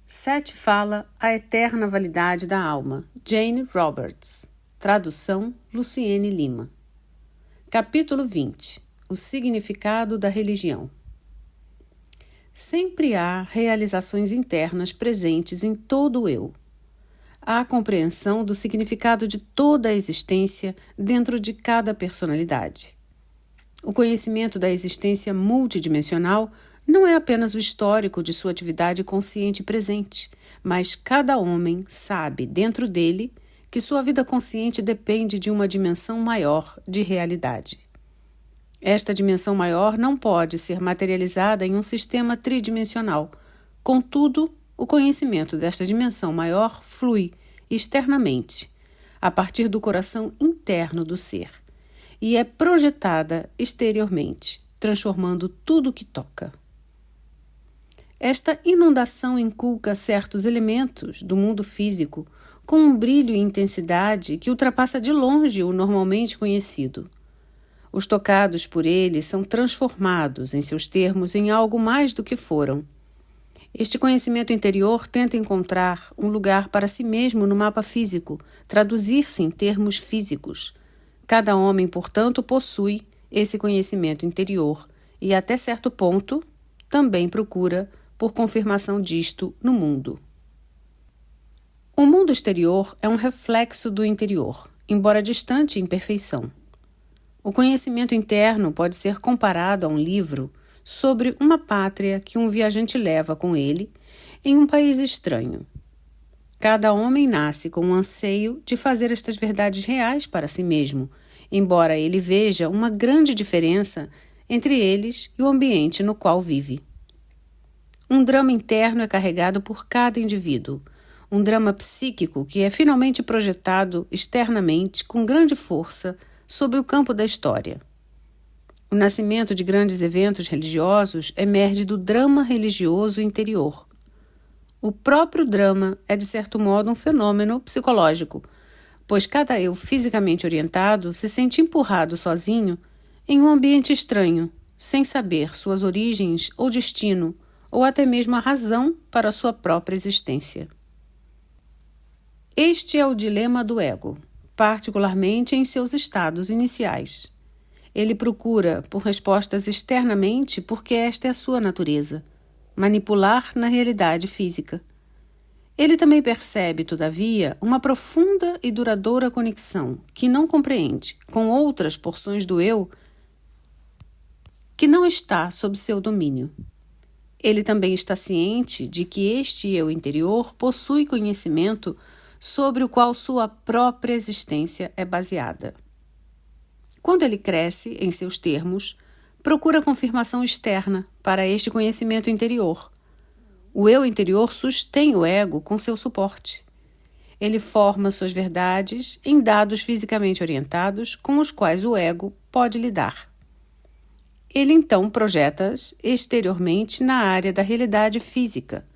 Sete fala A Eterna Validade da Alma, Jane Roberts. Tradução, Luciene Lima. Capítulo 20. O significado da religião. Sempre há realizações internas presentes em todo o eu. Há a compreensão do significado de toda a existência dentro de cada personalidade. O conhecimento da existência multidimensional não é apenas o histórico de sua atividade consciente presente, mas cada homem sabe dentro dele que sua vida consciente depende de uma dimensão maior de realidade. Esta dimensão maior não pode ser materializada em um sistema tridimensional. Contudo, o conhecimento desta dimensão maior flui externamente, a partir do coração interno do ser, e é projetada exteriormente, transformando tudo que toca. Esta inundação inculca certos elementos do mundo físico com um brilho e intensidade que ultrapassa de longe o normalmente conhecido. Os tocados por ele são transformados, em seus termos, em algo mais do que foram. Este conhecimento interior tenta encontrar um lugar para si mesmo no mapa físico, traduzir-se em termos físicos. Cada homem, portanto, possui esse conhecimento interior e, até certo ponto, também procura por confirmação disto no mundo. O mundo exterior é um reflexo do interior, embora distante em perfeição. O conhecimento interno pode ser comparado a um livro sobre uma pátria que um viajante leva com ele em um país estranho. Cada homem nasce com o anseio de fazer estas verdades reais para si mesmo, embora ele veja uma grande diferença entre eles e o ambiente no qual vive. Um drama interno é carregado por cada indivíduo, um drama psíquico que é finalmente projetado externamente com grande força sobre o campo da história. O nascimento de grandes eventos religiosos emerge do drama religioso interior. O próprio drama é, de certo modo, um fenômeno psicológico, pois cada eu fisicamente orientado se sente empurrado sozinho em um ambiente estranho, sem saber suas origens ou destino, ou até mesmo a razão para sua própria existência. Este é o dilema do ego, particularmente em seus estados iniciais. Ele procura por respostas externamente porque esta é a sua natureza, manipular na realidade física. Ele também percebe, todavia, uma profunda e duradoura conexão que não compreende com outras porções do eu que não está sob seu domínio. Ele também está ciente de que este eu interior possui conhecimento sobre o qual sua própria existência é baseada. Quando ele cresce, em seus termos, procura confirmação externa para este conhecimento interior. O eu interior sustém o ego com seu suporte. Ele forma suas verdades em dados fisicamente orientados com os quais o ego pode lidar. Ele então projeta-as exteriormente na área da realidade física.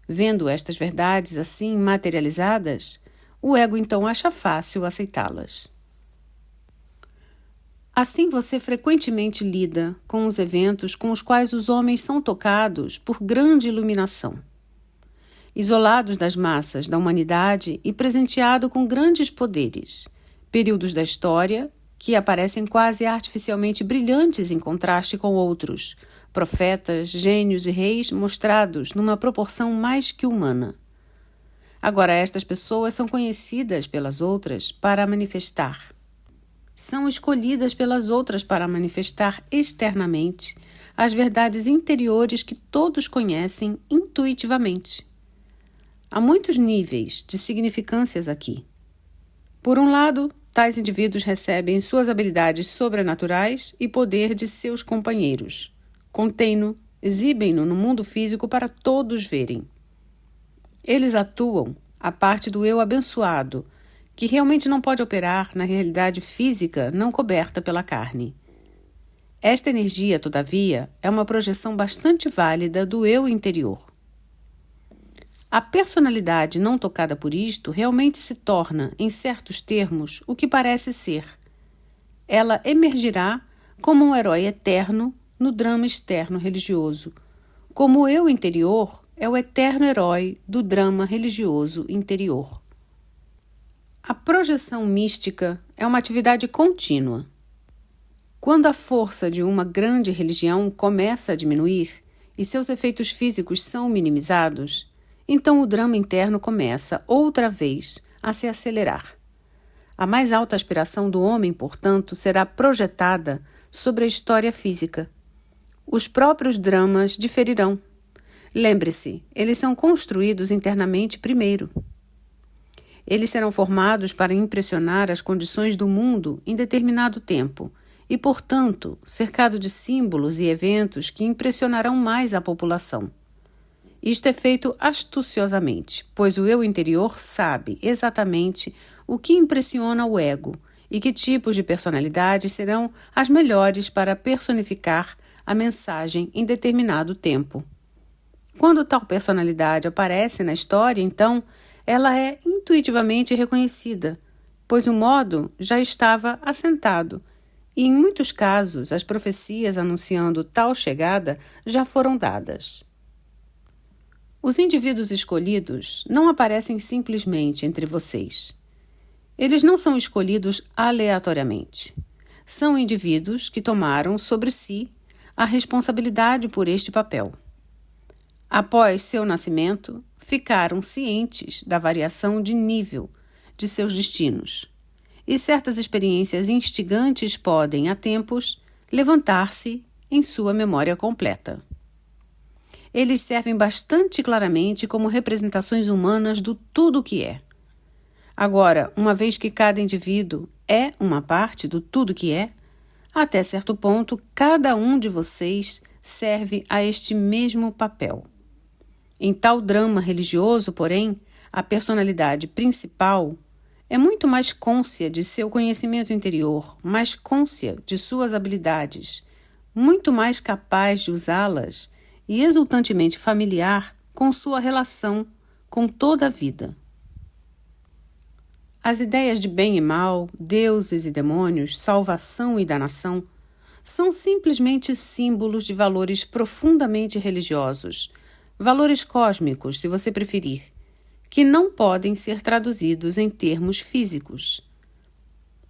Vendo estas verdades assim materializadas, o ego então acha fácil aceitá-las. Assim você frequentemente lida com os eventos com os quais os homens são tocados por grande iluminação. Isolados das massas da humanidade e presenteado com grandes poderes, períodos da história que aparecem quase artificialmente brilhantes em contraste com outros, profetas, gênios e reis mostrados numa proporção mais que humana. Agora estas pessoas são conhecidas pelas outras para manifestar. São escolhidas pelas outras para manifestar externamente as verdades interiores que todos conhecem intuitivamente. Há muitos níveis de significâncias aqui. Por um lado, tais indivíduos recebem suas habilidades sobrenaturais e poder de seus companheiros. Contêm-no, exibem-no no mundo físico para todos verem. Eles atuam a parte do eu abençoado, que realmente não pode operar na realidade física não coberta pela carne. Esta energia, todavia, é uma projeção bastante válida do eu interior. A personalidade não tocada por isto realmente se torna, em certos termos, o que parece ser. Ela emergirá como um herói eterno no drama externo religioso, como o eu interior é o eterno herói do drama religioso interior. A projeção mística é uma atividade contínua. Quando a força de uma grande religião começa a diminuir e seus efeitos físicos são minimizados, então o drama interno começa, outra vez, a se acelerar. A mais alta aspiração do homem, portanto, será projetada sobre a história física. Os próprios dramas diferirão. Lembre-se, eles são construídos internamente primeiro. Eles serão formados para impressionar as condições do mundo em determinado tempo e, portanto, cercado de símbolos e eventos que impressionarão mais a população. Isto é feito astuciosamente, pois o eu interior sabe exatamente o que impressiona o ego e que tipos de personalidades serão as melhores para personificar a mensagem em determinado tempo. Quando tal personalidade aparece na história, então, ela é intuitivamente reconhecida, pois o modo já estava assentado, e em muitos casos as profecias anunciando tal chegada já foram dadas. Os indivíduos escolhidos não aparecem simplesmente entre vocês. Eles não são escolhidos aleatoriamente. São indivíduos que tomaram sobre si a responsabilidade por este papel. Após seu nascimento, ficaram cientes da variação de nível de seus destinos, e certas experiências instigantes podem, a tempos, levantar-se em sua memória completa. Eles servem bastante claramente como representações humanas do tudo que é. Agora, uma vez que cada indivíduo é uma parte do tudo que é, até certo ponto, cada um de vocês serve a este mesmo papel. Em tal drama religioso, porém, a personalidade principal é muito mais cônscia de seu conhecimento interior, mais cônscia de suas habilidades, muito mais capaz de usá-las e exultantemente familiar com sua relação com toda a vida. As ideias de bem e mal, deuses e demônios, salvação e danação, são simplesmente símbolos de valores profundamente religiosos, valores cósmicos, se você preferir, que não podem ser traduzidos em termos físicos.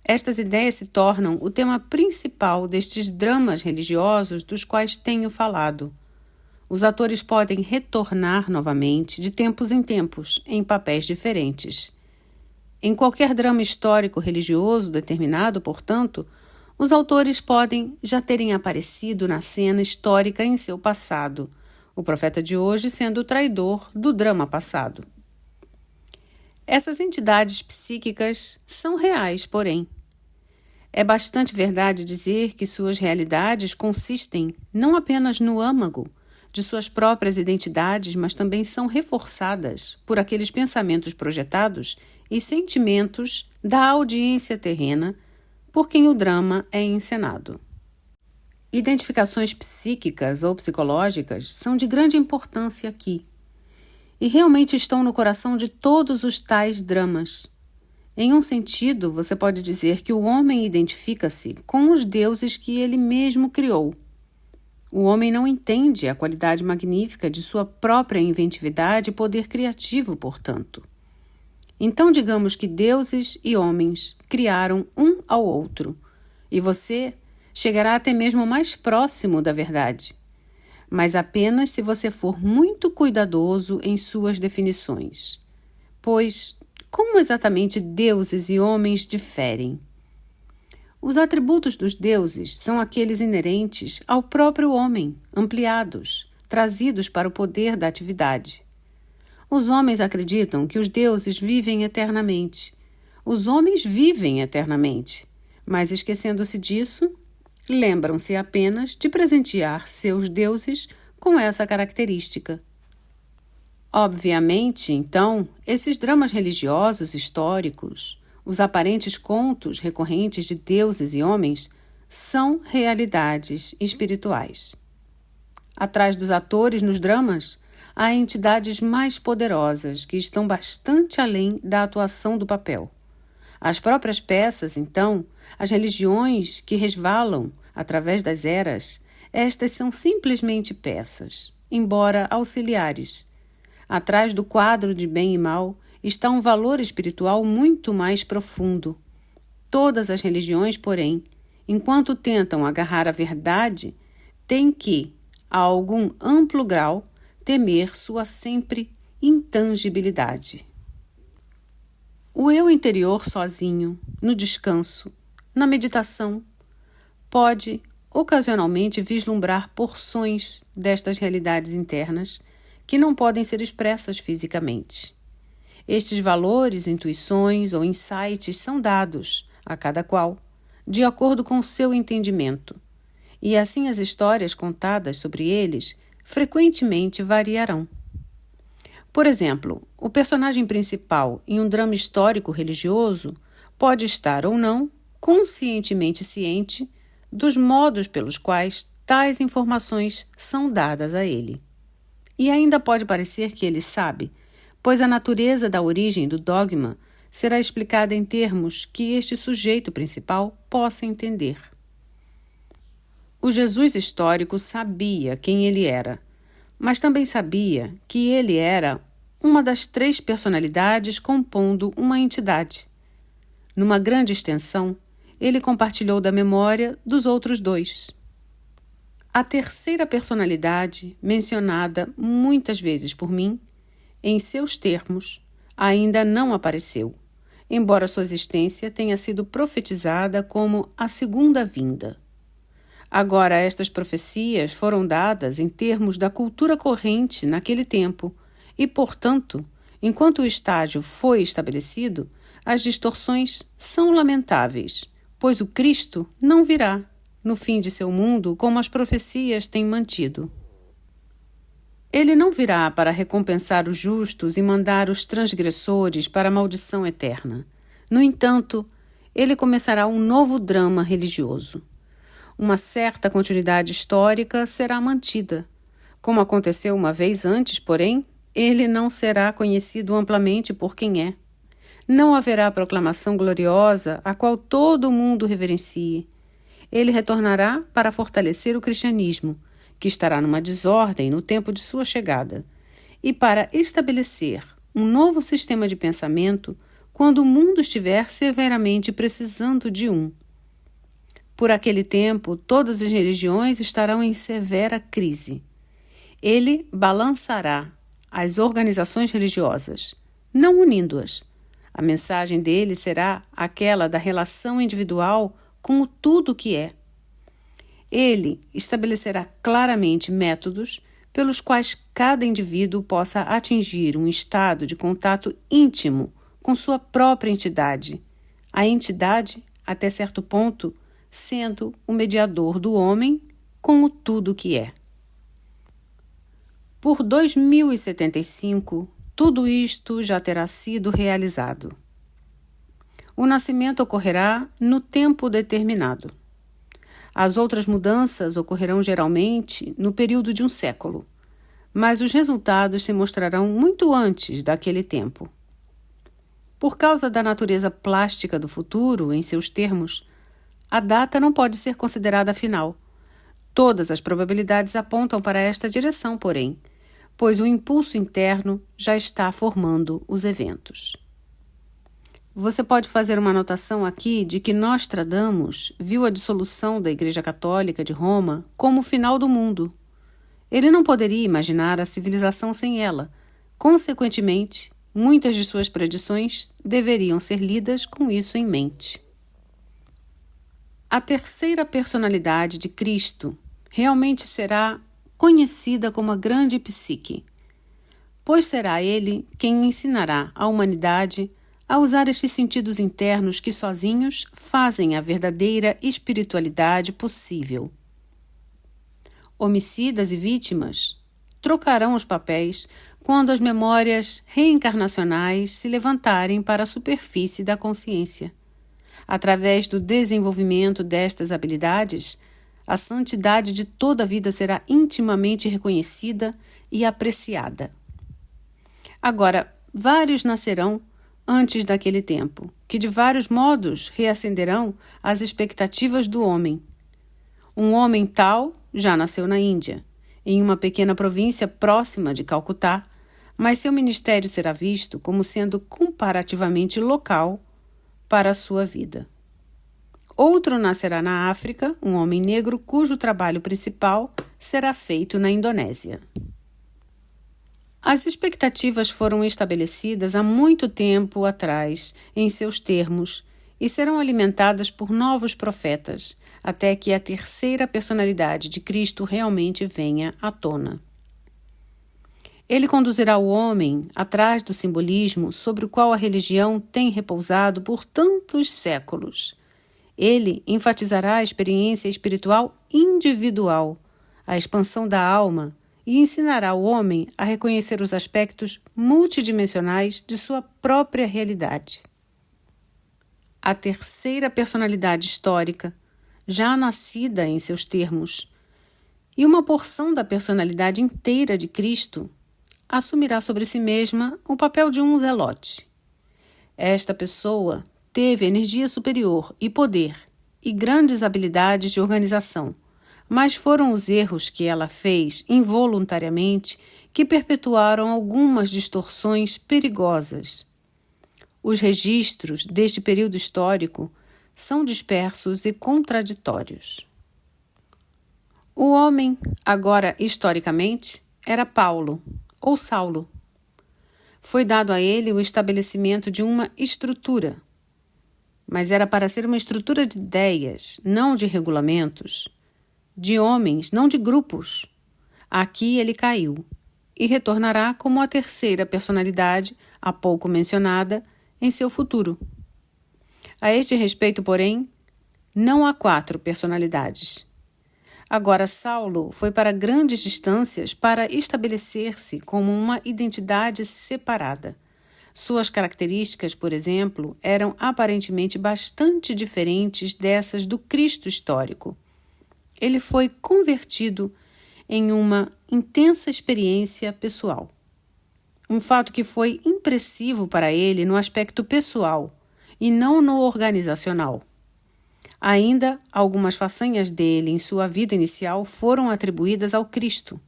Estas ideias se tornam o tema principal destes dramas religiosos dos quais tenho falado. Os atores podem retornar novamente, de tempos em tempos, em papéis diferentes. Em qualquer drama histórico religioso determinado, portanto, os autores podem já terem aparecido na cena histórica em seu passado, o profeta de hoje sendo o traidor do drama passado. Essas entidades psíquicas são reais, porém. É bastante verdade dizer que suas realidades consistem não apenas no âmago de suas próprias identidades, mas também são reforçadas por aqueles pensamentos projetados e sentimentos da audiência terrena por quem o drama é encenado. Identificações psíquicas ou psicológicas são de grande importância aqui e realmente estão no coração de todos os tais dramas. Em um sentido, você pode dizer que o homem identifica-se com os deuses que ele mesmo criou. O homem não entende a qualidade magnífica de sua própria inventividade e poder criativo, portanto. Então, digamos que deuses e homens criaram um ao outro, e você chegará até mesmo mais próximo da verdade, mas apenas se você for muito cuidadoso em suas definições. Pois, como exatamente deuses e homens diferem? Os atributos dos deuses são aqueles inerentes ao próprio homem, ampliados, trazidos para o poder da atividade. Os homens acreditam que os deuses vivem eternamente. Os homens vivem eternamente, mas esquecendo-se disso, lembram-se apenas de presentear seus deuses com essa característica. Obviamente, então, esses dramas religiosos históricos, os aparentes contos recorrentes de deuses e homens, são realidades espirituais. Atrás dos atores nos dramas, há entidades mais poderosas que estão bastante além da atuação do papel. As próprias peças, então, as religiões que resvalam através das eras, estas são simplesmente peças, embora auxiliares, Atrás do quadro de bem e mal está um valor espiritual muito mais profundo. Todas as religiões, porém, enquanto tentam agarrar a verdade, têm que, a algum amplo grau, temer sua sempre intangibilidade. O eu interior sozinho, no descanso, na meditação, pode ocasionalmente vislumbrar porções destas realidades internas que não podem ser expressas fisicamente. Estes valores, intuições ou insights são dados, a cada qual, de acordo com o seu entendimento, e assim as histórias contadas sobre eles frequentemente variarão. Por exemplo, o personagem principal em um drama histórico religioso pode estar ou não conscientemente ciente dos modos pelos quais tais informações são dadas a ele. E ainda pode parecer que ele sabe, pois a natureza da origem do dogma será explicada em termos que este sujeito principal possa entender. O Jesus histórico sabia quem ele era, mas também sabia que ele era uma das 3 personalidades compondo uma entidade. Numa grande extensão, ele compartilhou da memória dos outros 2. A terceira personalidade, mencionada muitas vezes por mim, em seus termos, ainda não apareceu, embora sua existência tenha sido profetizada como a segunda vinda. Agora, estas profecias foram dadas em termos da cultura corrente naquele tempo e, portanto, enquanto o estágio foi estabelecido, as distorções são lamentáveis, pois o Cristo não virá no fim de seu mundo como as profecias têm mantido. Ele não virá para recompensar os justos e mandar os transgressores para a maldição eterna. No entanto, ele começará um novo drama religioso. Uma certa continuidade histórica será mantida. Como aconteceu uma vez antes, porém, ele não será conhecido amplamente por quem é. Não haverá proclamação gloriosa a qual todo o mundo reverencie. Ele retornará para fortalecer o cristianismo, que estará numa desordem no tempo de sua chegada, e para estabelecer um novo sistema de pensamento quando o mundo estiver severamente precisando de um. Por aquele tempo, todas as religiões estarão em severa crise. Ele balançará as organizações religiosas, não unindo-as. A mensagem dele será aquela da relação individual com o tudo que é. Ele estabelecerá claramente métodos pelos quais cada indivíduo possa atingir um estado de contato íntimo com sua própria entidade, a entidade, até certo ponto, sendo o mediador do homem com o tudo que é. Por 2075, tudo isto já terá sido realizado. O nascimento ocorrerá no tempo determinado. As outras mudanças ocorrerão geralmente no período de um século, mas os resultados se mostrarão muito antes daquele tempo. Por causa da natureza plástica do futuro, em seus termos, a data não pode ser considerada final. Todas as probabilidades apontam para esta direção, porém, pois o impulso interno já está formando os eventos. Você pode fazer uma anotação aqui de que Nostradamus viu a dissolução da Igreja Católica de Roma como o final do mundo. Ele não poderia imaginar a civilização sem ela. Consequentemente, muitas de suas predições deveriam ser lidas com isso em mente. A terceira personalidade de Cristo realmente será conhecida como a grande psique, pois será ele quem ensinará a humanidade a usar estes sentidos internos que sozinhos fazem a verdadeira espiritualidade possível. Homicidas e vítimas trocarão os papéis quando as memórias reencarnacionais se levantarem para a superfície da consciência. Através do desenvolvimento destas habilidades, a santidade de toda a vida será intimamente reconhecida e apreciada. Agora, vários nascerão antes daquele tempo, que de vários modos reacenderão as expectativas do homem. Um homem tal já nasceu na Índia. Em uma pequena província próxima de Calcutá, mas seu ministério será visto como sendo comparativamente local para a sua vida. Outro nascerá na África, um homem negro cujo trabalho principal será feito na Indonésia. As expectativas foram estabelecidas há muito tempo atrás em seus termos e serão alimentadas por novos profetas, até que a terceira personalidade de Cristo realmente venha à tona. Ele conduzirá o homem atrás do simbolismo sobre o qual a religião tem repousado por tantos séculos. Ele enfatizará a experiência espiritual individual, a expansão da alma, e ensinará o homem a reconhecer os aspectos multidimensionais de sua própria realidade. A terceira personalidade histórica, já nascida em seus termos, e uma porção da personalidade inteira de Cristo, assumirá sobre si mesma o papel de um zelote. Esta pessoa teve energia superior e poder e grandes habilidades de organização, mas foram os erros que ela fez involuntariamente que perpetuaram algumas distorções perigosas. Os registros deste período histórico são dispersos e contraditórios. O homem, agora historicamente, era Paulo, ou Saulo. Foi dado a ele o estabelecimento de uma estrutura, mas era para ser uma estrutura de ideias, não de regulamentos, de homens, não de grupos. Aqui ele caiu e retornará como a terceira personalidade, há pouco mencionada, em seu futuro. A este respeito, porém, não há 4 personalidades. Agora, Saulo foi para grandes distâncias para estabelecer-se como uma identidade separada. Suas características, por exemplo, eram aparentemente bastante diferentes dessas do Cristo histórico. Ele foi convertido em uma intensa experiência pessoal. Um fato que foi impressivo para ele no aspecto pessoal e não no organizacional. Ainda, algumas façanhas dele em sua vida inicial foram atribuídas ao Cristo,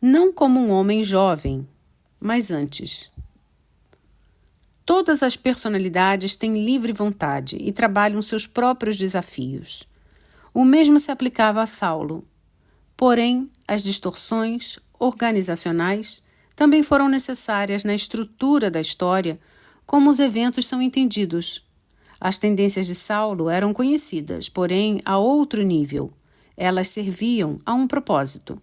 não como um homem jovem, mas antes. Todas as personalidades têm livre vontade e trabalham seus próprios desafios. O mesmo se aplicava a Saulo. Porém, as distorções organizacionais também foram necessárias na estrutura da história, como os eventos são entendidos. As tendências de Saulo eram conhecidas, porém a outro nível. Elas serviam a um propósito.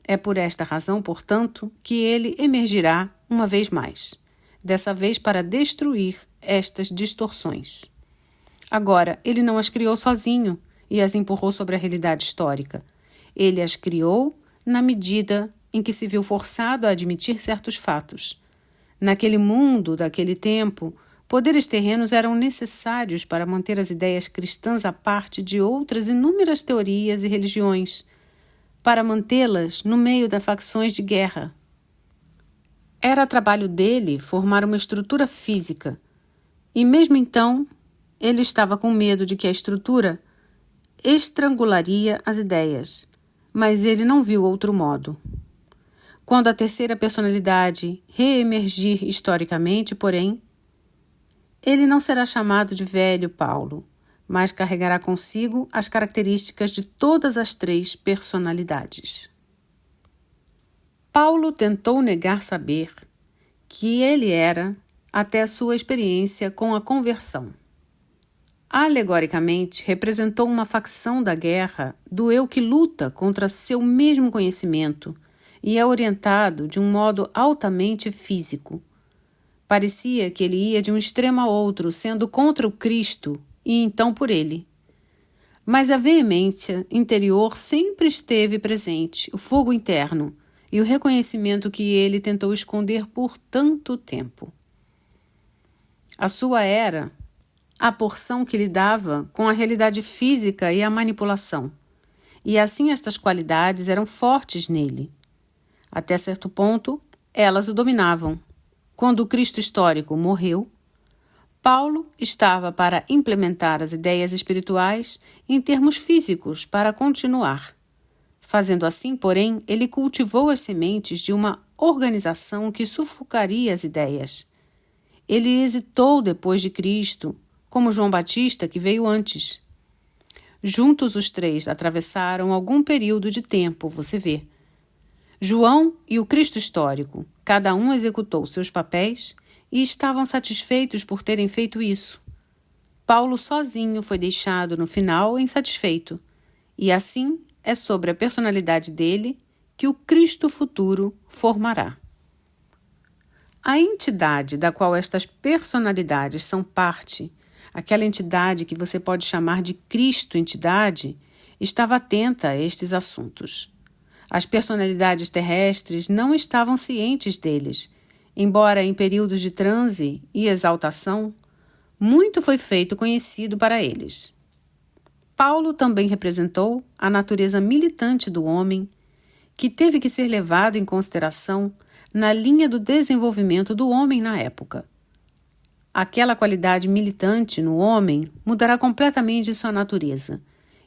É por esta razão, portanto, que ele emergirá uma vez mais, dessa vez para destruir estas distorções. Agora, ele não as criou sozinho e as empurrou sobre a realidade histórica. Ele as criou na medida em que se viu forçado a admitir certos fatos. Naquele mundo daquele tempo, poderes terrenos eram necessários para manter as ideias cristãs à parte de outras inúmeras teorias e religiões, para mantê-las no meio das facções de guerra. Era trabalho dele formar uma estrutura física, e mesmo então ele estava com medo de que a estrutura estrangularia as ideias, mas ele não viu outro modo. Quando a terceira personalidade reemergir historicamente, porém, ele não será chamado de velho Paulo, mas carregará consigo as características de todas as 3 personalidades. Paulo tentou negar saber que ele era até a sua experiência com a conversão. Alegoricamente, representou uma facção da guerra do eu que luta contra seu mesmo conhecimento e é orientado de um modo altamente físico. Parecia que ele ia de um extremo a outro, sendo contra o Cristo e então por ele. Mas a veemência interior sempre esteve presente, o fogo interno e o reconhecimento que ele tentou esconder por tanto tempo. A sua era a porção que lidava com a realidade física e a manipulação, e assim estas qualidades eram fortes nele. Até certo ponto, elas o dominavam. Quando o Cristo histórico morreu, Paulo estava para implementar as ideias espirituais em termos físicos para continuar. Fazendo assim, porém, ele cultivou as sementes de uma organização que sufocaria as ideias. Ele hesitou depois de Cristo, como João Batista, que veio antes. Juntos os três atravessaram algum período de tempo, você vê. João e o Cristo histórico, cada um executou seus papéis e estavam satisfeitos por terem feito isso. Paulo sozinho foi deixado no final insatisfeito, e assim é sobre a personalidade dele que o Cristo futuro formará. A entidade da qual estas personalidades são parte, aquela entidade que você pode chamar de Cristo-entidade, estava atenta a estes assuntos. As personalidades terrestres não estavam cientes deles, embora em períodos de transe e exaltação, muito foi feito conhecido para eles. Paulo também representou a natureza militante do homem, que teve que ser levado em consideração na linha do desenvolvimento do homem na época. Aquela qualidade militante no homem mudará completamente sua natureza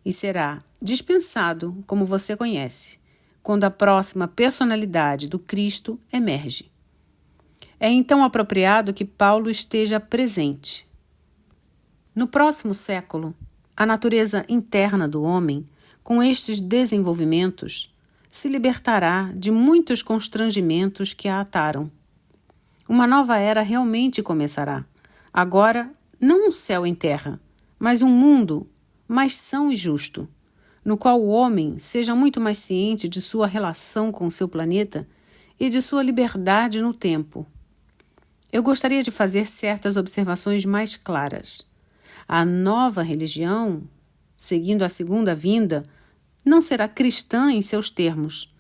e será dispensado, como você conhece, quando a próxima personalidade do Cristo emerge. É então apropriado que Paulo esteja presente. No próximo século, a natureza interna do homem, com estes desenvolvimentos, se libertará de muitos constrangimentos que a ataram. Uma nova era realmente começará. Agora, não um céu em terra, mas um mundo mais são e justo, no qual o homem seja muito mais ciente de sua relação com seu planeta e de sua liberdade no tempo. Eu gostaria de fazer certas observações mais claras. A nova religião, seguindo a segunda vinda, não será cristã em seus termos,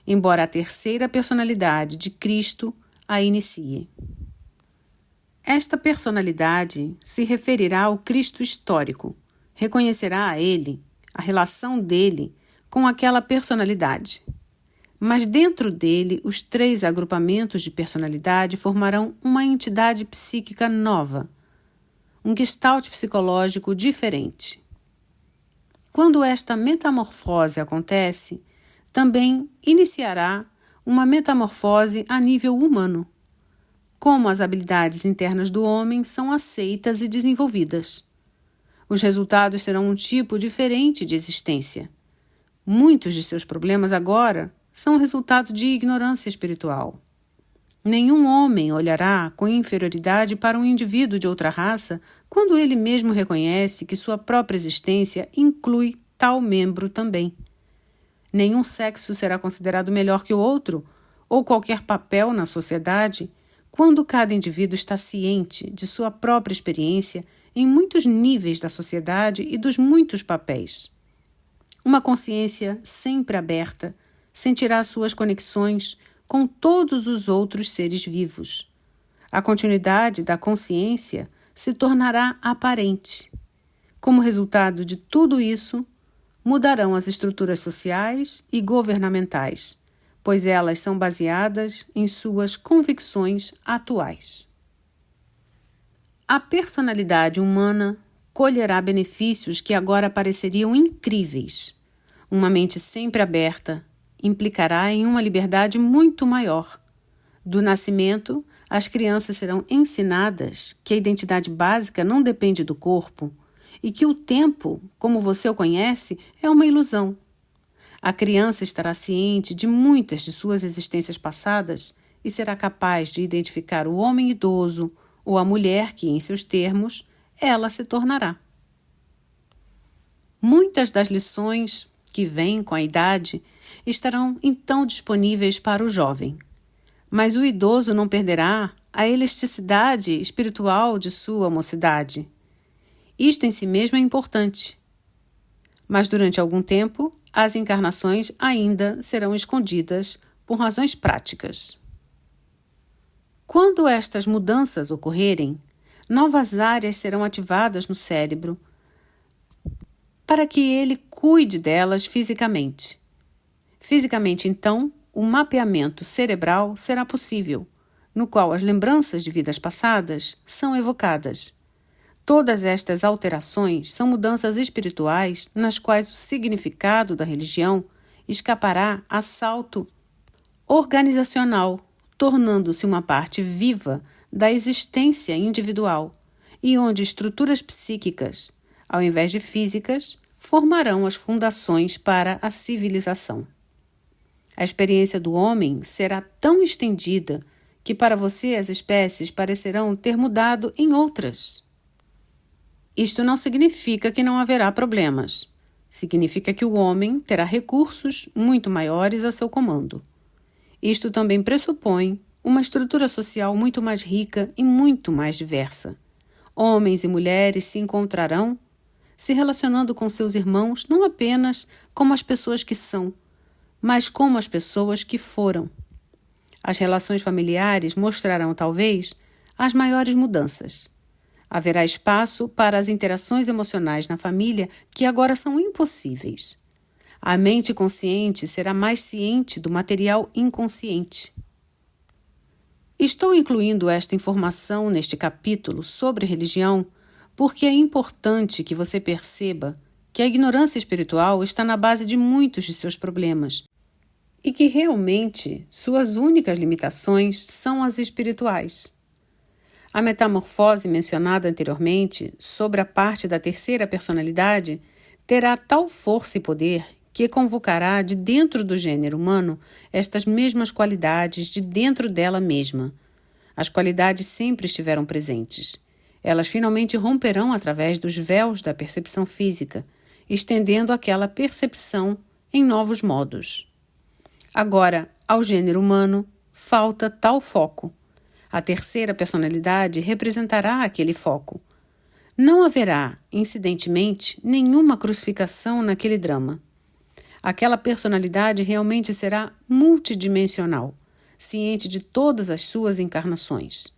embora a terceira personalidade de Cristo a inicie. Esta personalidade se referirá ao Cristo histórico, reconhecerá a ele, a relação dele com aquela personalidade. Mas dentro dele, os três agrupamentos de personalidade formarão uma entidade psíquica nova, um gestalt psicológico diferente. Quando esta metamorfose acontece, também iniciará uma metamorfose a nível humano, como as habilidades internas do homem são aceitas e desenvolvidas. Os resultados serão um tipo diferente de existência. Muitos de seus problemas agora são resultado de ignorância espiritual. Nenhum homem olhará com inferioridade para um indivíduo de outra raça quando ele mesmo reconhece que sua própria existência inclui tal membro também. Nenhum sexo será considerado melhor que o outro, ou qualquer papel na sociedade, quando cada indivíduo está ciente de sua própria experiência em muitos níveis da sociedade e dos muitos papéis. Uma consciência sempre aberta sentirá suas conexões com todos os outros seres vivos. A continuidade da consciência se tornará aparente. Como resultado de tudo isso, mudarão as estruturas sociais e governamentais, pois elas são baseadas em suas convicções atuais. A personalidade humana colherá benefícios que agora pareceriam incríveis. Uma mente sempre aberta implicará em uma liberdade muito maior. Do nascimento, as crianças serão ensinadas que a identidade básica não depende do corpo e que o tempo, como você o conhece, é uma ilusão. A criança estará ciente de muitas de suas existências passadas e será capaz de identificar o homem idoso ou a mulher que, em seus termos, ela se tornará. Muitas das lições que vêm com a idade estarão então disponíveis para o jovem. Mas o idoso não perderá a elasticidade espiritual de sua mocidade. Isto em si mesmo é importante. Mas durante algum tempo, as encarnações ainda serão escondidas por razões práticas. Quando estas mudanças ocorrerem, novas áreas serão ativadas no cérebro para que ele cuide delas fisicamente. Fisicamente, então, o mapeamento cerebral será possível, no qual as lembranças de vidas passadas são evocadas. Todas estas alterações são mudanças espirituais nas quais o significado da religião escapará a salto organizacional, tornando-se uma parte viva da existência individual e onde estruturas psíquicas, ao invés de físicas, formarão as fundações para a civilização. A experiência do homem será tão estendida que para você as espécies parecerão ter mudado em outras. Isto não significa que não haverá problemas. Significa que o homem terá recursos muito maiores a seu comando. Isto também pressupõe uma estrutura social muito mais rica e muito mais diversa. Homens e mulheres se encontrarão se relacionando com seus irmãos não apenas como as pessoas que são, mas como as pessoas que foram. As relações familiares mostrarão, talvez, as maiores mudanças. Haverá espaço para as interações emocionais na família que agora são impossíveis. A mente consciente será mais ciente do material inconsciente. Estou incluindo esta informação neste capítulo sobre religião porque é importante que você perceba que a ignorância espiritual está na base de muitos de seus problemas e que realmente suas únicas limitações são as espirituais. A metamorfose mencionada anteriormente sobre a parte da terceira personalidade terá tal força e poder que convocará de dentro do gênero humano estas mesmas qualidades de dentro dela mesma. As qualidades sempre estiveram presentes. Elas finalmente romperão através dos véus da percepção física, estendendo aquela percepção em novos modos. Agora, ao gênero humano, falta tal foco. A terceira personalidade representará aquele foco. Não haverá, incidentemente, nenhuma crucificação naquele drama. Aquela personalidade realmente será multidimensional, ciente de todas as suas encarnações.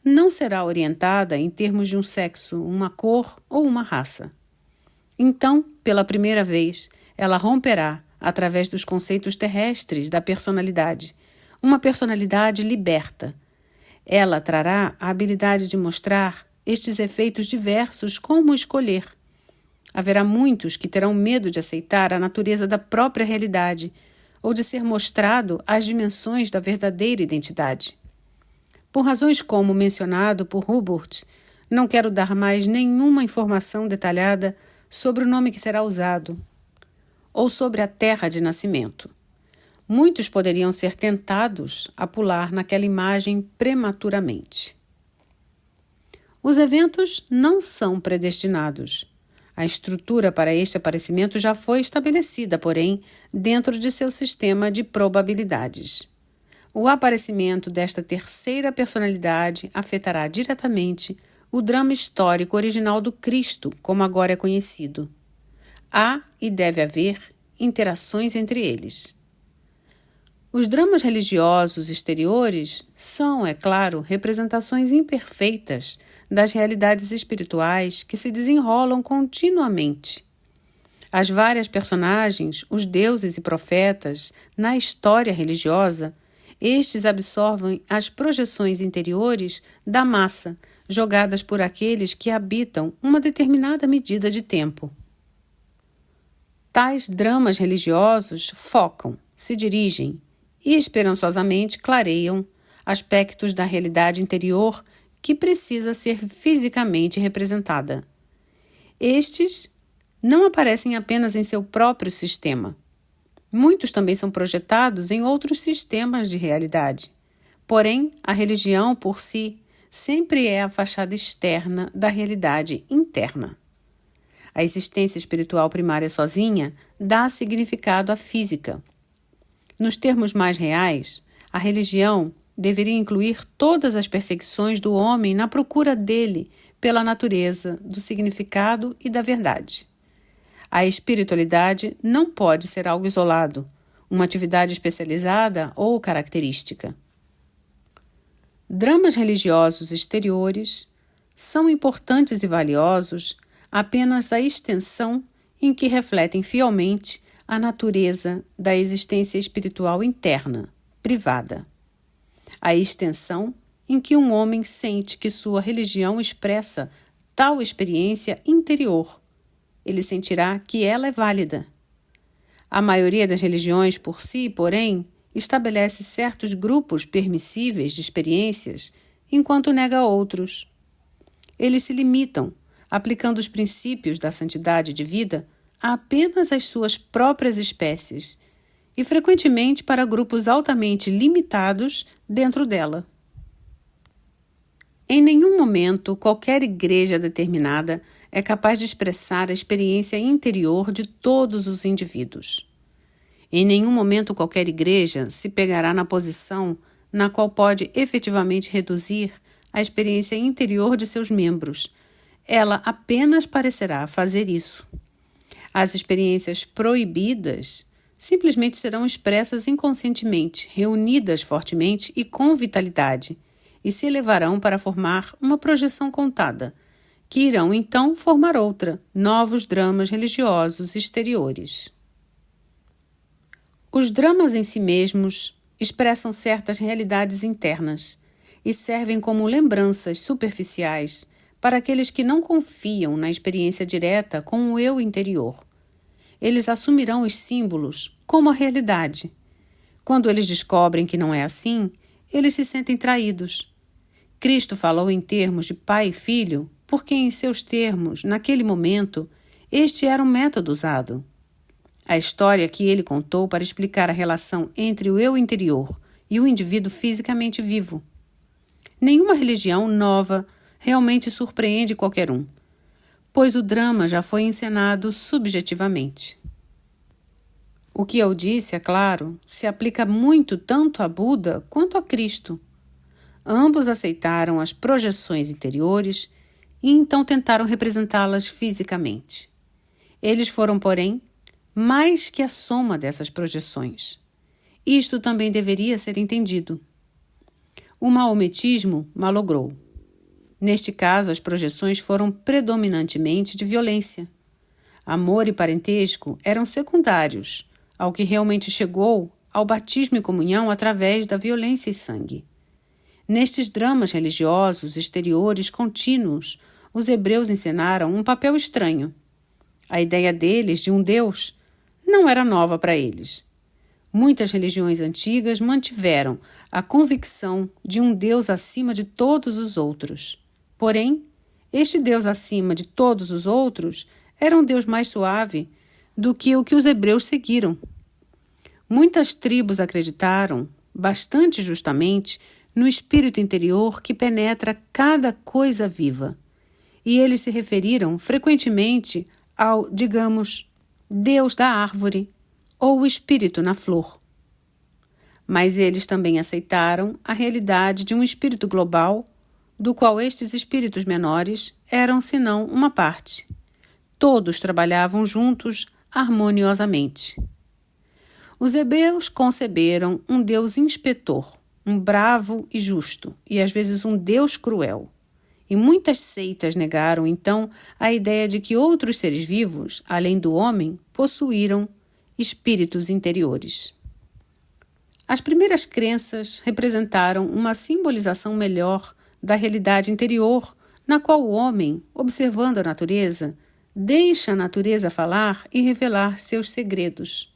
Não será orientada em termos de um sexo, uma cor ou uma raça. Então, pela primeira vez, ela romperá, através dos conceitos terrestres da personalidade, uma personalidade liberta. Ela trará a habilidade de mostrar estes efeitos diversos como escolher. Haverá muitos que terão medo de aceitar a natureza da própria realidade ou de ser mostrado as dimensões da verdadeira identidade. Por razões como mencionado por Hubert, não quero dar mais nenhuma informação detalhada sobre o nome que será usado ou sobre a terra de nascimento. Muitos poderiam ser tentados a pular naquela imagem prematuramente. Os eventos não são predestinados. A estrutura para este aparecimento já foi estabelecida, porém, dentro de seu sistema de probabilidades. O aparecimento desta terceira personalidade afetará diretamente o drama histórico original do Cristo, como agora é conhecido. Há e deve haver interações entre eles. Os dramas religiosos exteriores são, é claro, representações imperfeitas das realidades espirituais que se desenrolam continuamente. As várias personagens, os deuses e profetas, na história religiosa, estes absorvem as projeções interiores da massa, jogadas por aqueles que habitam uma determinada medida de tempo. Tais dramas religiosos focam, se dirigem e esperançosamente clareiam aspectos da realidade interior que precisa ser fisicamente representada. Estes não aparecem apenas em seu próprio sistema. Muitos também são projetados em outros sistemas de realidade. Porém, a religião, por si, sempre é a fachada externa da realidade interna. A existência espiritual primária sozinha dá significado à física. Nos termos mais reais, a religião deveria incluir todas as perseguições do homem na procura dele pela natureza, do significado e da verdade. A espiritualidade não pode ser algo isolado, uma atividade especializada ou característica. Dramas religiosos exteriores são importantes e valiosos apenas a extensão em que refletem fielmente a natureza da existência espiritual interna, privada. A extensão em que um homem sente que sua religião expressa tal experiência interior, ele sentirá que ela é válida. A maioria das religiões por si, porém, estabelece certos grupos permissíveis de experiências, enquanto nega outros. Eles se limitam, aplicando os princípios da santidade de vida a apenas as suas próprias espécies e, frequentemente, para grupos altamente limitados dentro dela. Em nenhum momento, qualquer igreja determinada é capaz de expressar a experiência interior de todos os indivíduos. Em nenhum momento, qualquer igreja se pegará na posição na qual pode efetivamente reduzir a experiência interior de seus membros. Ela apenas parecerá fazer isso. As experiências proibidas simplesmente serão expressas inconscientemente, reunidas fortemente e com vitalidade, e se elevarão para formar uma projeção contada, que irão então formar outra, novos dramas religiosos exteriores. Os dramas em si mesmos expressam certas realidades internas e servem como lembranças superficiais para aqueles que não confiam na experiência direta com o eu interior. Eles assumirão os símbolos como a realidade. Quando eles descobrem que não é assim, eles se sentem traídos. Cristo falou em termos de pai e filho, porque em seus termos, naquele momento, este era o método usado. A história que ele contou para explicar a relação entre o eu interior e o indivíduo fisicamente vivo. Nenhuma religião nova realmente surpreende qualquer um, pois o drama já foi encenado subjetivamente. O que eu disse, é claro, se aplica muito tanto a Buda quanto a Cristo. Ambos aceitaram as projeções interiores e então tentaram representá-las fisicamente. Eles foram, porém, mais que a soma dessas projeções. Isto também deveria ser entendido. O maometismo malogrou. Neste caso, as projeções foram predominantemente de violência. Amor e parentesco eram secundários ao que realmente chegou ao batismo e comunhão através da violência e sangue. Nestes dramas religiosos exteriores contínuos, os hebreus encenaram um papel estranho. A ideia deles de um Deus não era nova para eles. Muitas religiões antigas mantiveram a convicção de um Deus acima de todos os outros. Porém, este Deus acima de todos os outros era um Deus mais suave do que o que os hebreus seguiram. Muitas tribos acreditaram, bastante justamente, no espírito interior que penetra cada coisa viva. E eles se referiram frequentemente ao, digamos, Deus da árvore ou o espírito na flor. Mas eles também aceitaram a realidade de um espírito global, do qual estes espíritos menores eram senão uma parte. Todos trabalhavam juntos harmoniosamente. Os hebreus conceberam um Deus inspetor, um bravo e justo, e às vezes um Deus cruel. E muitas seitas negaram, então, a ideia de que outros seres vivos, além do homem, possuíram espíritos interiores. As primeiras crenças representaram uma simbolização melhor da realidade interior, na qual o homem, observando a natureza, deixa a natureza falar e revelar seus segredos.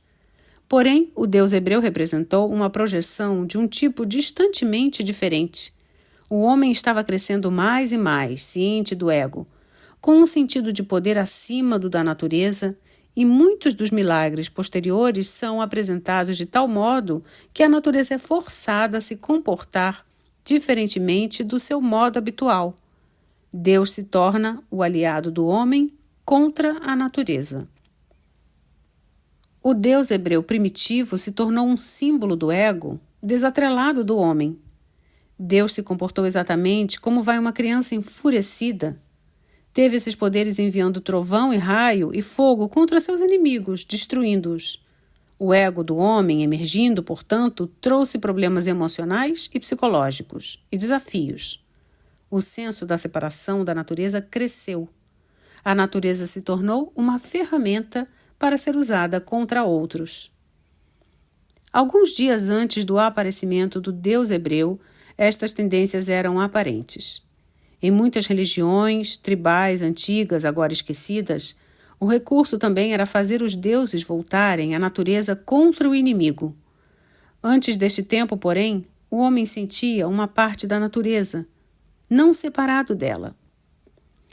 Porém, o Deus hebreu representou uma projeção de um tipo distantemente diferente. O homem estava crescendo mais e mais, ciente do ego, com um sentido de poder acima do da natureza, e muitos dos milagres posteriores são apresentados de tal modo que a natureza é forçada a se comportar diferentemente do seu modo habitual. Deus se torna o aliado do homem contra a natureza. O Deus hebreu primitivo se tornou um símbolo do ego desatrelado do homem. Deus se comportou exatamente como vai uma criança enfurecida. Teve esses poderes enviando trovão e raio e fogo contra seus inimigos, destruindo-os. O ego do homem, emergindo, portanto, trouxe problemas emocionais e psicológicos e desafios. O senso da separação da natureza cresceu. A natureza se tornou uma ferramenta para ser usada contra outros. Alguns dias antes do aparecimento do Deus hebreu, estas tendências eram aparentes. Em muitas religiões tribais antigas, agora esquecidas, O recurso também era fazer os deuses voltarem à natureza contra o inimigo. Antes deste tempo, porém, o homem sentia uma parte da natureza, não separado dela.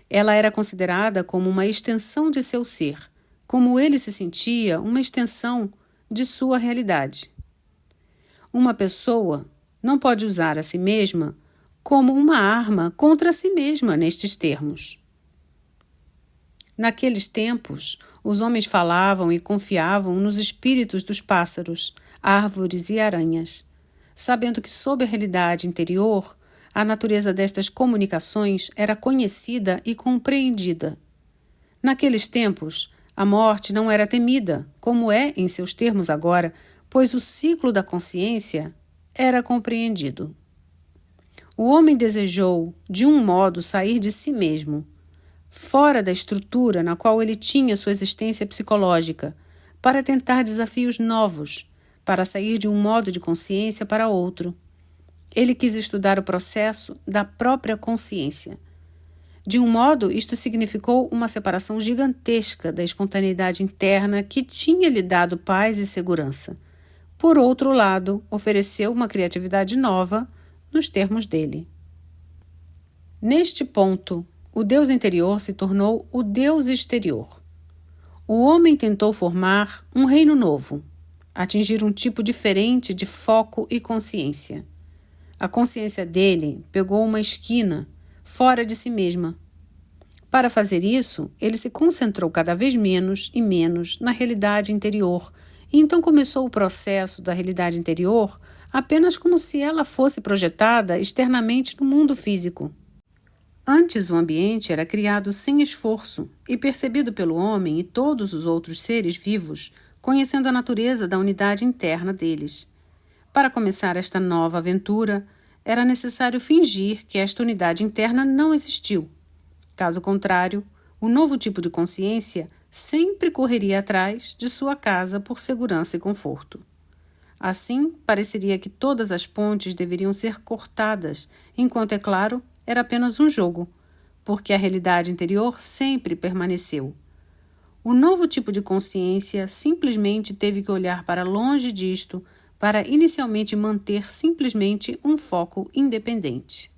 Ela era considerada como uma extensão de seu ser, como ele se sentia uma extensão de sua realidade. Uma pessoa não pode usar a si mesma como uma arma contra si mesma nestes termos. Naqueles tempos, os homens falavam e confiavam nos espíritos dos pássaros, árvores e aranhas, sabendo que sob a realidade interior, a natureza destas comunicações era conhecida e compreendida. Naqueles tempos, a morte não era temida, como é em seus termos agora, pois o ciclo da consciência era compreendido. O homem desejou, de um modo, sair de si mesmo, fora da estrutura na qual ele tinha sua existência psicológica, para tentar desafios novos, para sair de um modo de consciência para outro. Ele quis estudar o processo da própria consciência. De um modo, isto significou uma separação gigantesca da espontaneidade interna que tinha lhe dado paz e segurança. Por outro lado, ofereceu uma criatividade nova nos termos dele. Neste ponto, o Deus interior se tornou o Deus exterior. O homem tentou formar um reino novo, atingir um tipo diferente de foco e consciência. A consciência dele pegou uma esquina, fora de si mesma. Para fazer isso, ele se concentrou cada vez menos e menos na realidade interior, e então começou o processo da realidade interior apenas como se ela fosse projetada externamente no mundo físico. Antes, o ambiente era criado sem esforço e percebido pelo homem e todos os outros seres vivos, conhecendo a natureza da unidade interna deles. Para começar esta nova aventura, era necessário fingir que esta unidade interna não existiu. Caso contrário, o novo tipo de consciência sempre correria atrás de sua casa por segurança e conforto. Assim, pareceria que todas as pontes deveriam ser cortadas, enquanto, é claro, era apenas um jogo, porque a realidade interior sempre permaneceu. O novo tipo de consciência simplesmente teve que olhar para longe disto para inicialmente manter simplesmente um foco independente.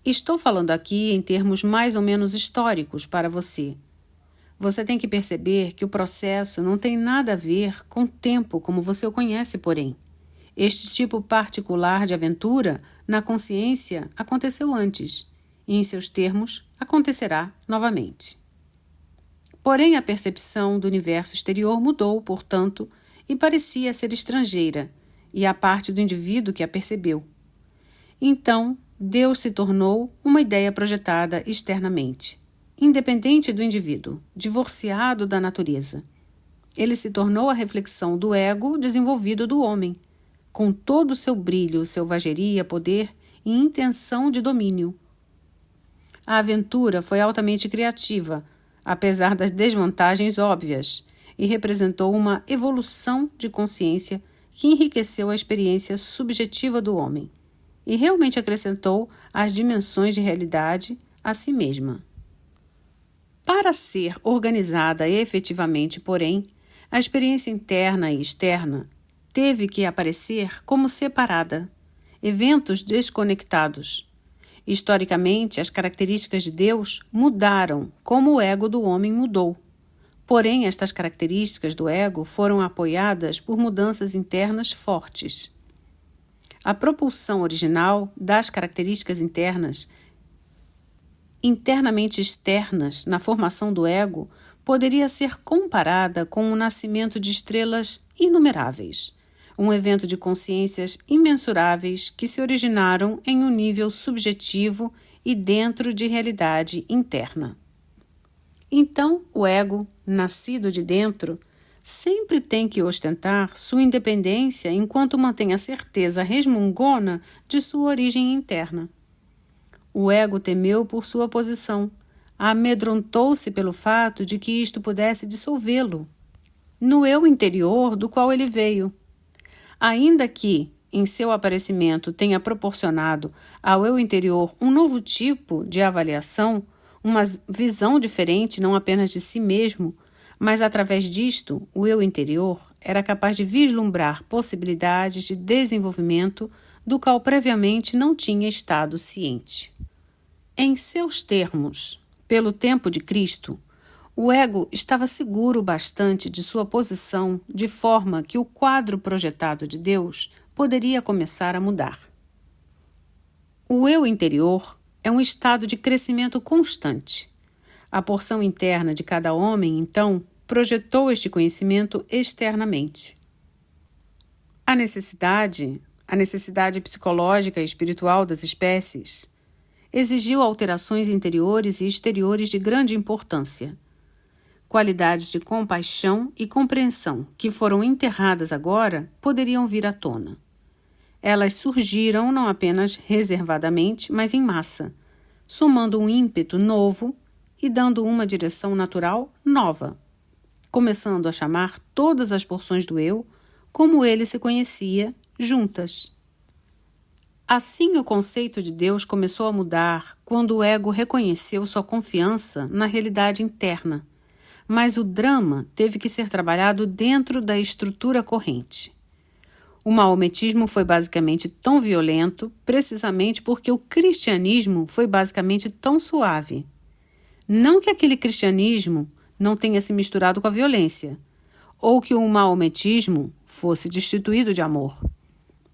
Estou falando aqui em termos mais ou menos históricos para você. Você tem que perceber que o processo não tem nada a ver com o tempo como você o conhece, porém. Este tipo particular de aventura na consciência aconteceu antes, e em seus termos acontecerá novamente. Porém, a percepção do universo exterior mudou, portanto, e parecia ser estrangeira, e a parte do indivíduo que a percebeu. Então, Deus se tornou uma ideia projetada externamente, independente do indivíduo, divorciado da natureza. Ele se tornou a reflexão do ego desenvolvido do homem, com todo o seu brilho, selvageria, poder e intenção de domínio. A aventura foi altamente criativa, apesar das desvantagens óbvias, e representou uma evolução de consciência que enriqueceu a experiência subjetiva do homem e realmente acrescentou as dimensões de realidade a si mesma. Para ser organizada efetivamente, porém, a experiência interna e externa teve que aparecer como separada, eventos desconectados. Historicamente, as características de Deus mudaram como o ego do homem mudou. Porém, estas características do ego foram apoiadas por mudanças internas fortes. A propulsão original das características internamente externas na formação do ego poderia ser comparada com o nascimento de estrelas inumeráveis, um evento de consciências imensuráveis que se originaram em um nível subjetivo e dentro de realidade interna. Então, o ego, nascido de dentro, sempre tem que ostentar sua independência enquanto mantém a certeza resmungona de sua origem interna. O ego temeu por sua posição, amedrontou-se pelo fato de que isto pudesse dissolvê-lo no eu interior do qual ele veio. Ainda que, em seu aparecimento, tenha proporcionado ao eu interior um novo tipo de avaliação, uma visão diferente não apenas de si mesmo, mas através disto, o eu interior era capaz de vislumbrar possibilidades de desenvolvimento do qual previamente não tinha estado ciente. Em seus termos, pelo tempo de Cristo, o ego estava seguro bastante de sua posição de forma que o quadro projetado de Deus poderia começar a mudar. O eu interior é um estado de crescimento constante. A porção interna de cada homem, então, projetou este conhecimento externamente. A necessidade psicológica e espiritual das espécies exigiu alterações interiores e exteriores de grande importância. Qualidades de compaixão e compreensão que foram enterradas agora poderiam vir à tona. Elas surgiram não apenas reservadamente, mas em massa, somando um ímpeto novo e dando uma direção natural nova, começando a chamar todas as porções do eu, como ele se conhecia, juntas. Assim, o conceito de Deus começou a mudar quando o ego reconheceu sua confiança na realidade interna, mas o drama teve que ser trabalhado dentro da estrutura corrente. O maometismo foi basicamente tão violento precisamente porque o cristianismo foi basicamente tão suave. Não que aquele cristianismo não tenha se misturado com a violência, ou que o maometismo fosse destituído de amor.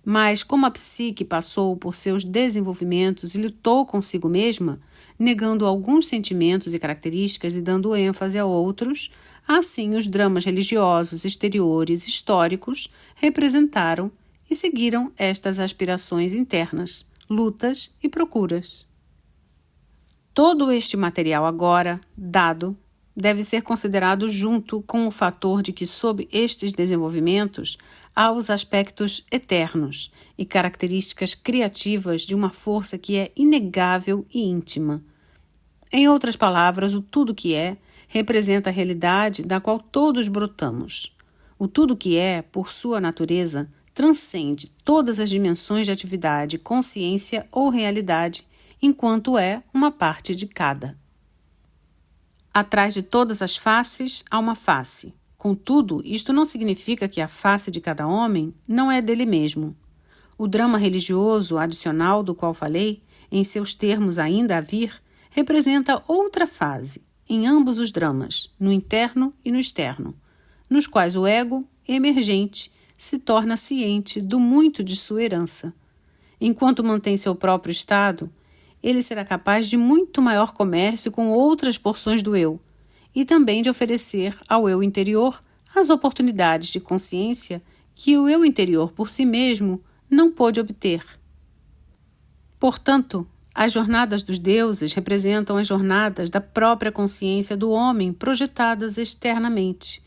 Mas como a psique passou por seus desenvolvimentos e lutou consigo mesma, negando alguns sentimentos e características e dando ênfase a outros, assim os dramas religiosos exteriores históricos representaram e seguiram estas aspirações internas, lutas e procuras. Todo este material agora, dado, deve ser considerado junto com o fator de que, sob estes desenvolvimentos, há os aspectos eternos e características criativas de uma força que é inegável e íntima. Em outras palavras, o tudo que é representa a realidade da qual todos brotamos. O tudo que é, por sua natureza, transcende todas as dimensões de atividade, consciência ou realidade, enquanto é uma parte de cada. Atrás de todas as faces, há uma face. Contudo, isto não significa que a face de cada homem não é dele mesmo. O drama religioso adicional do qual falei, em seus termos ainda a vir, representa outra fase, em ambos os dramas, no interno e no externo, nos quais o ego, emergente, se torna ciente do muito de sua herança. Enquanto mantém seu próprio estado, ele será capaz de muito maior comércio com outras porções do eu e também de oferecer ao eu interior as oportunidades de consciência que o eu interior por si mesmo não pôde obter. Portanto, as jornadas dos deuses representam as jornadas da própria consciência do homem projetadas externamente.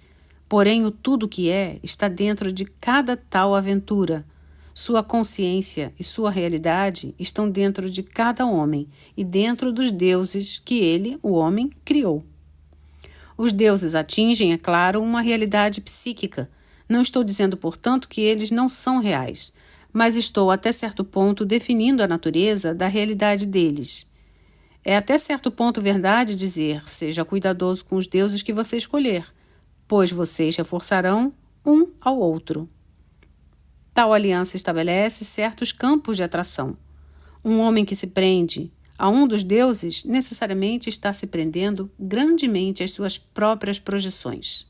Porém, o tudo que é está dentro de cada tal aventura. Sua consciência e sua realidade estão dentro de cada homem e dentro dos deuses que ele, o homem, criou. Os deuses atingem, é claro, uma realidade psíquica. Não estou dizendo, portanto, que eles não são reais, mas estou até certo ponto definindo a natureza da realidade deles. É até certo ponto verdade dizer: seja cuidadoso com os deuses que você escolher, pois vocês reforçarão um ao outro. Tal aliança estabelece certos campos de atração. Um homem que se prende a um dos deuses necessariamente está se prendendo grandemente às suas próprias projeções.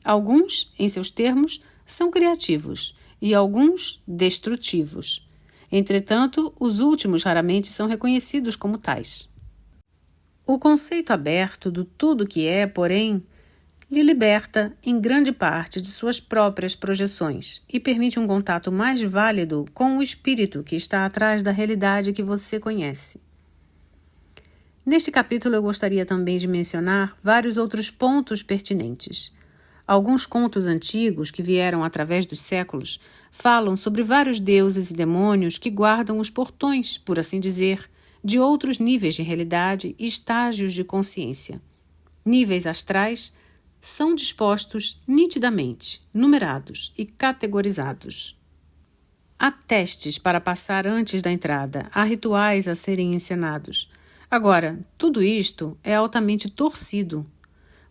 Alguns, em seus termos, são criativos e alguns destrutivos. Entretanto, os últimos raramente são reconhecidos como tais. O conceito aberto do tudo que é, porém, lhe liberta em grande parte de suas próprias projeções e permite um contato mais válido com o espírito que está atrás da realidade que você conhece. Neste capítulo eu gostaria também de mencionar vários outros pontos pertinentes. Alguns contos antigos que vieram através dos séculos falam sobre vários deuses e demônios que guardam os portões, por assim dizer, de outros níveis de realidade e estágios de consciência. Níveis astrais são dispostos nitidamente, numerados e categorizados. Há testes para passar antes da entrada, há rituais a serem ensinados. Agora, tudo isto é altamente torcido.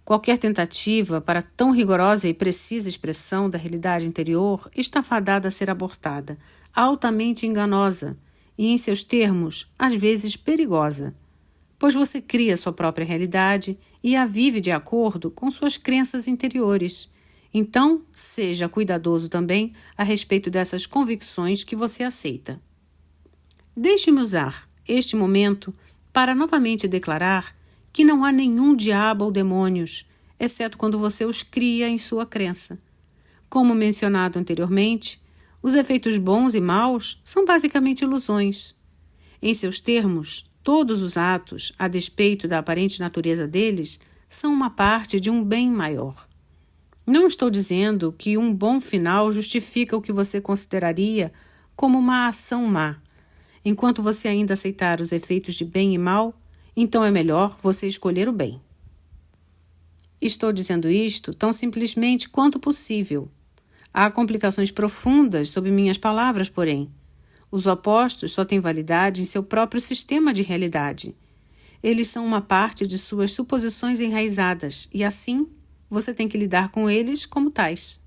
Qualquer tentativa para tão rigorosa e precisa expressão da realidade interior está fadada a ser abortada, altamente enganosa e, em seus termos, às vezes perigosa, pois você cria sua própria realidade e a vive de acordo com suas crenças interiores. Então, seja cuidadoso também a respeito dessas convicções que você aceita. Deixe-me usar este momento para novamente declarar que não há nenhum diabo ou demônios, exceto quando você os cria em sua crença. Como mencionado anteriormente, os efeitos bons e maus são basicamente ilusões. Em seus termos, todos os atos, a despeito da aparente natureza deles, são uma parte de um bem maior. Não estou dizendo que um bom final justifica o que você consideraria como uma ação má. Enquanto você ainda aceitar os efeitos de bem e mal, então é melhor você escolher o bem. Estou dizendo isto tão simplesmente quanto possível. Há complicações profundas sob minhas palavras, porém. Os opostos só têm validade em seu próprio sistema de realidade. Eles são uma parte de suas suposições enraizadas e, assim, você tem que lidar com eles como tais.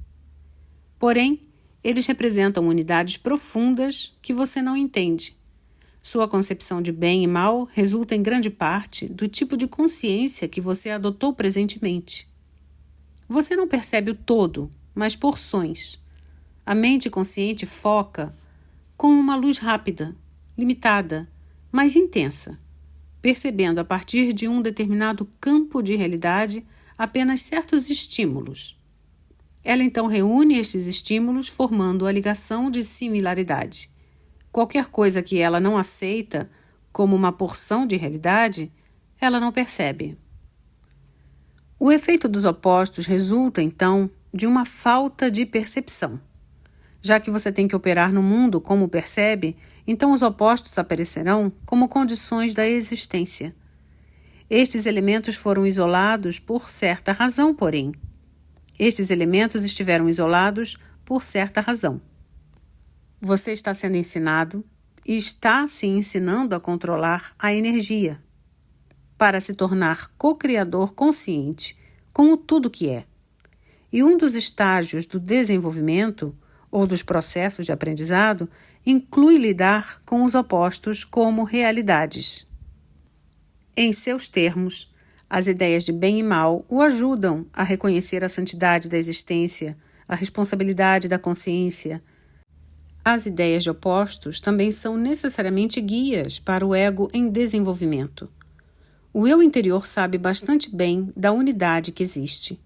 Porém, eles representam unidades profundas que você não entende. Sua concepção de bem e mal resulta em grande parte do tipo de consciência que você adotou presentemente. Você não percebe o todo, mas porções. A mente consciente foca com uma luz rápida, limitada, mas intensa, percebendo a partir de um determinado campo de realidade apenas certos estímulos. Ela então reúne estes estímulos formando a ligação de similaridade. Qualquer coisa que ela não aceita como uma porção de realidade, ela não percebe. O efeito dos opostos resulta, então, de uma falta de percepção. Já que você tem que operar no mundo como percebe, então os opostos aparecerão como condições da existência. Estes elementos foram isolados por certa razão, porém. Estes elementos estiveram isolados por certa razão. Você está sendo ensinado e está se ensinando a controlar a energia para se tornar co-criador consciente com o tudo que é. E um dos estágios do desenvolvimento ou dos processos de aprendizado inclui lidar com os opostos como realidades. Em seus termos, as ideias de bem e mal o ajudam a reconhecer a santidade da existência, a responsabilidade da consciência. As ideias de opostos também são necessariamente guias para o ego em desenvolvimento. O eu interior sabe bastante bem da unidade que existe.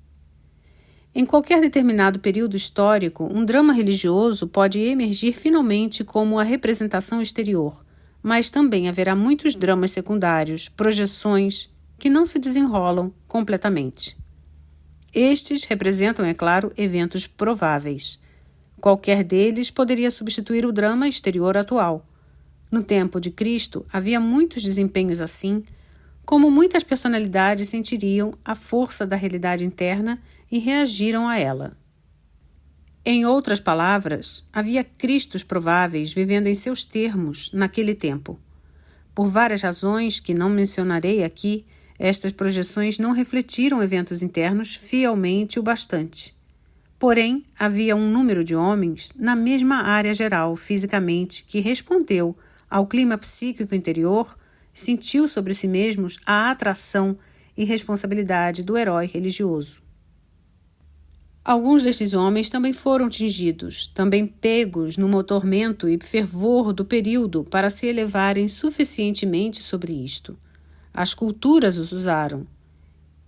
Em qualquer determinado período histórico, um drama religioso pode emergir finalmente como a representação exterior, mas também haverá muitos dramas secundários, projeções, que não se desenrolam completamente. Estes representam, é claro, eventos prováveis. Qualquer deles poderia substituir o drama exterior atual. No tempo de Cristo, havia muitos desempenhos assim, como muitas personalidades sentiriam a força da realidade interna e reagiram a ela. Em outras palavras, havia Cristos prováveis vivendo em seus termos naquele tempo. Por várias razões que não mencionarei aqui, estas projeções não refletiram eventos internos fielmente o bastante. Porém, havia um número de homens na mesma área geral, fisicamente, que respondeu ao clima psíquico interior, sentiu sobre si mesmos a atração e responsabilidade do herói religioso. Alguns destes homens também foram tingidos, também pegos no tormento e fervor do período para se elevarem suficientemente sobre isto. As culturas os usaram.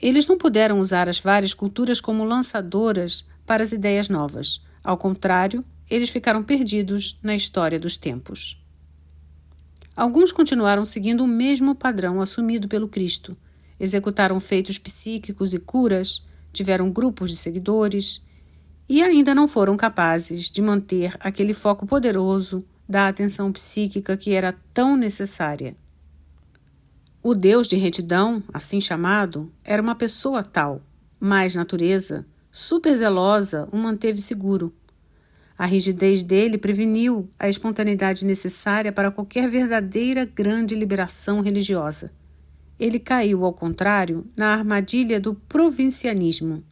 Eles não puderam usar as várias culturas como lançadoras para as ideias novas. Ao contrário, eles ficaram perdidos na história dos tempos. Alguns continuaram seguindo o mesmo padrão assumido pelo Cristo. Executaram feitos psíquicos e curas, tiveram grupos de seguidores e ainda não foram capazes de manter aquele foco poderoso da atenção psíquica que era tão necessária. O Deus de retidão, assim chamado, era uma pessoa tal, mas natureza, super zelosa, o manteve seguro. A rigidez dele preveniu a espontaneidade necessária para qualquer verdadeira grande liberação religiosa. ele caiu, ao contrário, na armadilha do provincianismo.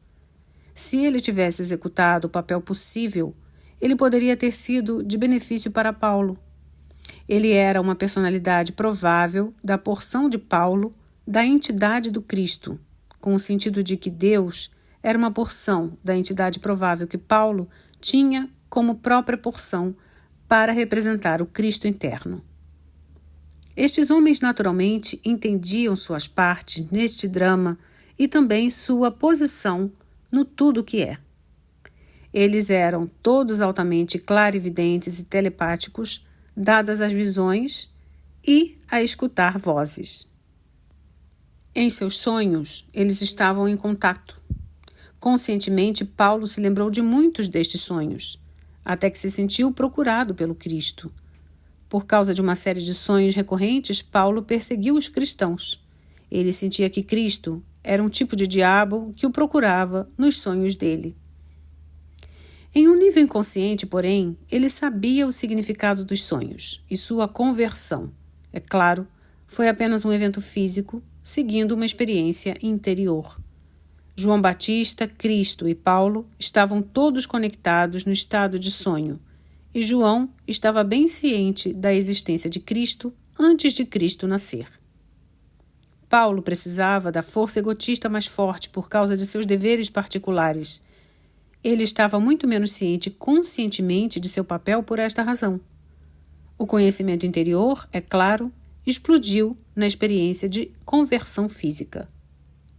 Se ele tivesse executado o papel possível, ele poderia ter sido de benefício para Paulo. Ele era uma personalidade provável da porção de Paulo da entidade do Cristo, com o sentido de que Deus era uma porção da entidade provável que Paulo tinha como própria porção para representar o Cristo interno. Estes homens naturalmente entendiam suas partes neste drama e também sua posição no tudo que é. Eles eram todos altamente clarividentes e telepáticos, dadas as visões e a escutar vozes. Em seus sonhos, eles estavam em contato. Conscientemente, Paulo se lembrou de muitos destes sonhos, até que se sentiu procurado pelo Cristo. Por causa de uma série de sonhos recorrentes, Paulo perseguiu os cristãos. Ele sentia que Cristo era um tipo de diabo que o procurava nos sonhos dele. Em um nível inconsciente, porém, ele sabia o significado dos sonhos e sua conversão. É claro, foi apenas um evento físico, seguindo uma experiência interior. João Batista, Cristo e Paulo estavam todos conectados no estado de sonho, e João estava bem ciente da existência de Cristo antes de Cristo nascer. Paulo precisava da força egotista mais forte por causa de seus deveres particulares. Ele estava muito menos ciente conscientemente de seu papel por esta razão. O conhecimento interior, é claro, explodiu na experiência de conversão física.